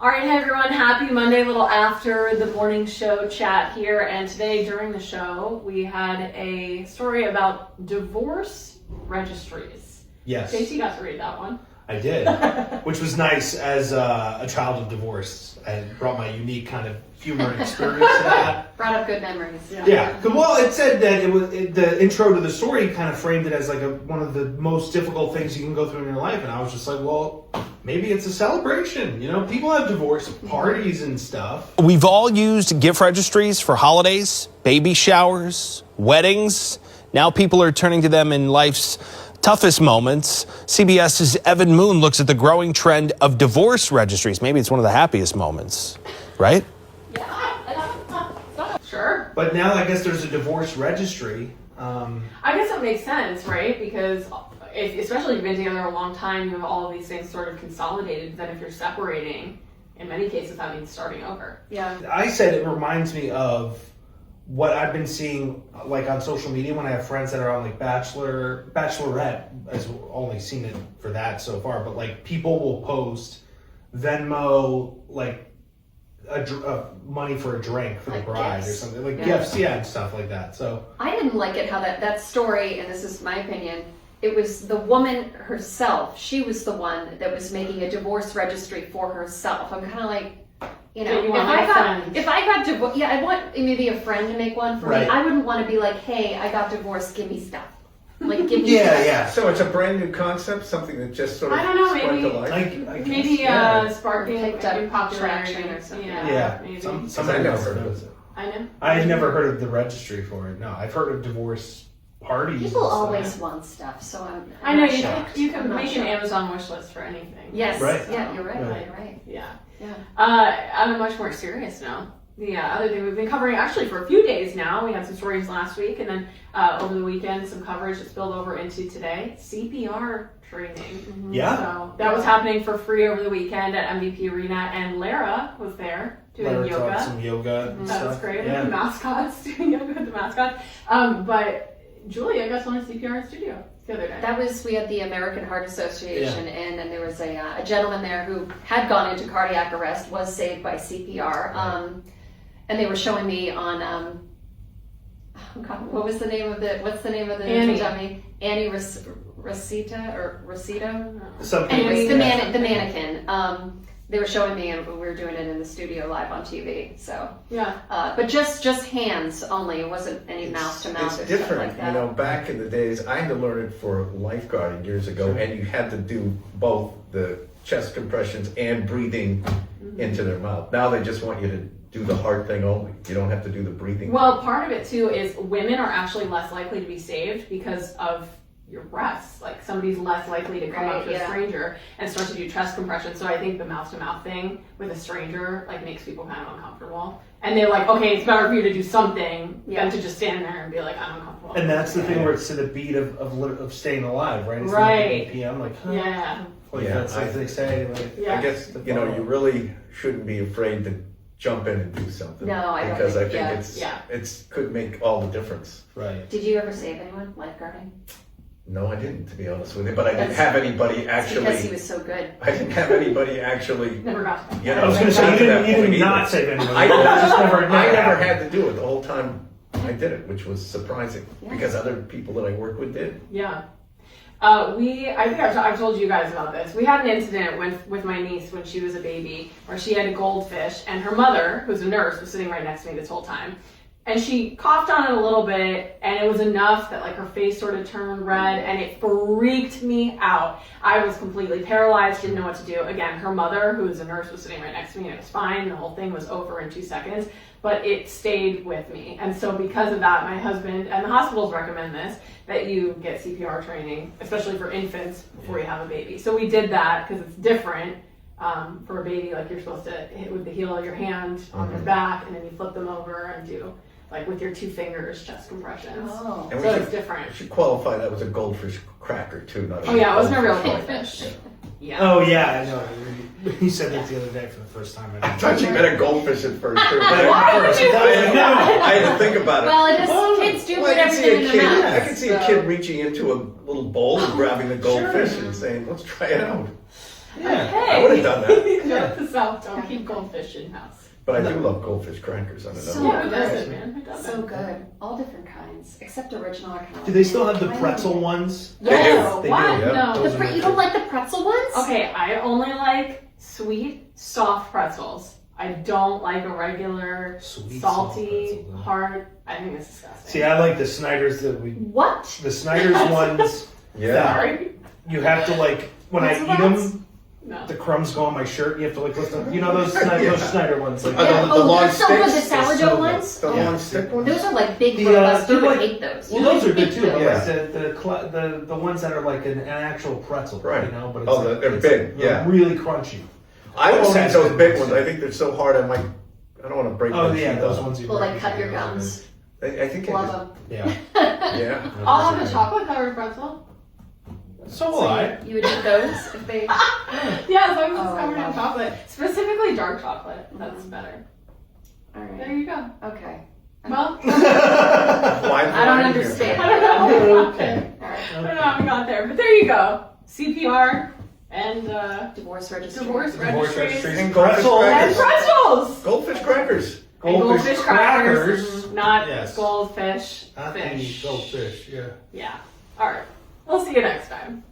All right, hey everyone, happy Monday, a little after the morning show chat here. And today during the show, we had a story about divorce registries. Yes. JC got to read that one. I did, which was nice as a child of divorce. I brought my unique kind of humor and experience to that. Brought up good memories. Yeah. Well, it said that the intro to the story kind of framed it as like one of the most difficult things you can go through in your life. And I was just like, well, maybe it's a celebration. You know, people have divorce parties and stuff. We've all used gift registries for holidays, baby showers, weddings. Now people are turning to them in life's toughest moments. CBS's Evan Moon looks at the growing trend of divorce registries. Maybe it's one of the happiest moments, right? Sure. But now I guess there's a divorce registry. I guess that makes sense, right? Because especially if you've been together a long time, you have all of these things sort of consolidated. Then if you're separating, in many cases, that means starting over. Yeah. I said it reminds me of what I've been seeing like on social media when I have friends that are on like Bachelorette. I've only seen it for that so far, but like people will post Venmo like money for a drink for like the bride gifts. or something, like Yeah. gifts, and stuff like that. So I didn't like it how that story, and this is my opinion, it was the woman herself. She was the one that was making a divorce registry for herself. I'm kind of like, you know, So you want if I got divorced, yeah, I want maybe a friend to make one for me. Right. I wouldn't want to be like, hey, I got divorced, give me stuff. Like, give me stuff. yeah. So it's a brand new concept, something that just sort of I don't know, sprung maybe- to life. I guess, Maybe yeah. sparking Picked a new up popularity traction or something. Yeah. maybe. Somebody I never else heard of knows it. I know. I had never heard of the registry for it. No, I've heard of divorce parties. People and stuff. always want stuff, so I'm I know, not you shocked. can I'm not make an shocked. Amazon wish list for anything. Yes, Right. yeah, you're right, Right. you're right. Yeah. Yeah. On a much more serious note, the other thing we've been covering actually for a few days now, we had some stories last week, and then over the weekend, some coverage that spilled over into today, CPR training. Yeah. So that was happening for free over the weekend at MVP Arena, and Lara was there doing Lara taught yoga. some yoga and That was stuff. great. Yeah. The mascots doing yoga with the mascot. But Julia got on a CPR studio the other day. That was, we had the American Heart Association, and then there was a gentleman there who had gone into cardiac arrest, was saved by CPR. And they were showing me on, oh God, what's the name of the Annie. dummy? Annie Rosita or Rosita? Something. Anyways, the yeah. mannequin. They were showing me, and we were doing it in the studio live on TV. So, Yeah. but just hands only. It wasn't any mouth to mouth It's or different, stuff like that. you know. Back in the days, I had to learn it for lifeguarding years ago, and you had to do both the chest compressions and breathing into their mouth. Now they just want you to do the hard thing only. You don't have to do the breathing. Well, part of it too is women are actually less likely to be saved because of your breaths. Like somebody's less likely to come up Right, to a yeah. stranger and start to do chest compression. So I think the mouth to mouth thing with a stranger like makes people kind of uncomfortable. And they're like, okay, it's better for you to do something than to just stand there and be like, I'm uncomfortable. And that's the thing where it's to the beat of staying alive, right? It's Right. Like 8 p.m. Like, huh? Yeah. Like Yeah, that's what they say. Like, Yeah. I guess, you know, you really shouldn't be afraid to jump in and do something. No, I don't because think- I think yeah. it's could make all the difference. right. Did you ever save anyone lifeguarding? No, I didn't, to be honest with you. But I didn't That's- have anybody It's actually. because he was so good. I didn't have anybody actually. Never got to. You know, I was going to say, you didn't not save anybody. I Just never never had to do it the whole time I did it, which was surprising Yeah. because other people that I worked with did. Yeah. I think I've told you guys about this. We had an incident with my niece when she was a baby where she had a goldfish and her mother, who's a nurse, was sitting right next to me this whole time. And she coughed on it a little bit and it was enough that like her face sort of turned red and it freaked me out. I was completely paralyzed, didn't know what to do. Again, her mother, who's a nurse, was sitting right next to me and it was fine. The whole thing was over in 2 seconds, but it stayed with me. And so because of that, my husband and the hospitals recommend this, that you get CPR training, especially for infants before you have a baby. So we did that because it's different. For a baby, like you're supposed to hit with the heel of your hand on their back and then you flip them over and do like with your 2 fingers chest compressions. Oh. And So it's different. We should qualify that was a goldfish cracker too, not a Oh yeah, it wasn't a real goldfish. goldfish. Yeah. Oh yeah, I know. You said that the other day for the first time. I thought you meant a goldfish at first too. Why would you say that? I had to think about it. Well, it is, kids do Well, put I can see everything in a their kid. mouth. I can see a kid reaching into a little bowl and grabbing the goldfish and saying, "Let's try it out." Yeah. Hey, I would've done that. Note to self, don't keep goldfish in house. But I do love goldfish crackers on So another. Yeah, who good. doesn't, man? Who doesn't? So good. All different kinds, except original. I cannot. Do they still have the I pretzel love it. ones? No, They do. They what? do, yeah. No. Those are my You don't like the pretzel ones? Okay, I only like sweet, soft pretzels. I don't like a regular, Sweet, soft salty, pretzels, huh? hard. I think it's disgusting. See, I like the Snyder's What? the Snyder's ones. Yeah. Sorry. You have to like when I Pretzel eat buns? them, No. the crumbs go on my shirt. You have to like lift them. You know those Yeah. those Snyder ones. Like Yeah. the Oh, long they're so good. The sticks? sourdough so good. ones. The Yeah. long stick ones? Those are like big, The, robust. they're You would like- hate those. well, those are good too. But Yeah. like the ones that are like an actual pretzel, Right. You know, but Oh, like, they're it's big, they're yeah. really crunchy. I Oh, won't eat that's those good. big ones. I think they're so hard. I don't want to break Oh my yeah, teeth those off. ones you Will like break cut your easily. gums. I think I Love just, them. Yeah. yeah. I'll have a chocolate covered pretzel. So will I. You would eat those if they. Yeah, as long as Oh, it's I covered in love- chocolate. Specifically dark chocolate. That's better. All There right. you go. Okay. Well, Why I don't here? understand. I don't know. Okay. All right. I don't know how we got there, but there you go. CPR and Divorce registry. divorce Divorce registries registries. And goldfish Pretzels. and crackers. pretzels. Goldfish crackers. And goldfish crackers, crackers. not Yes. goldfish. Not Fish. any goldfish. Yeah. Yeah. All right. We'll see you next time.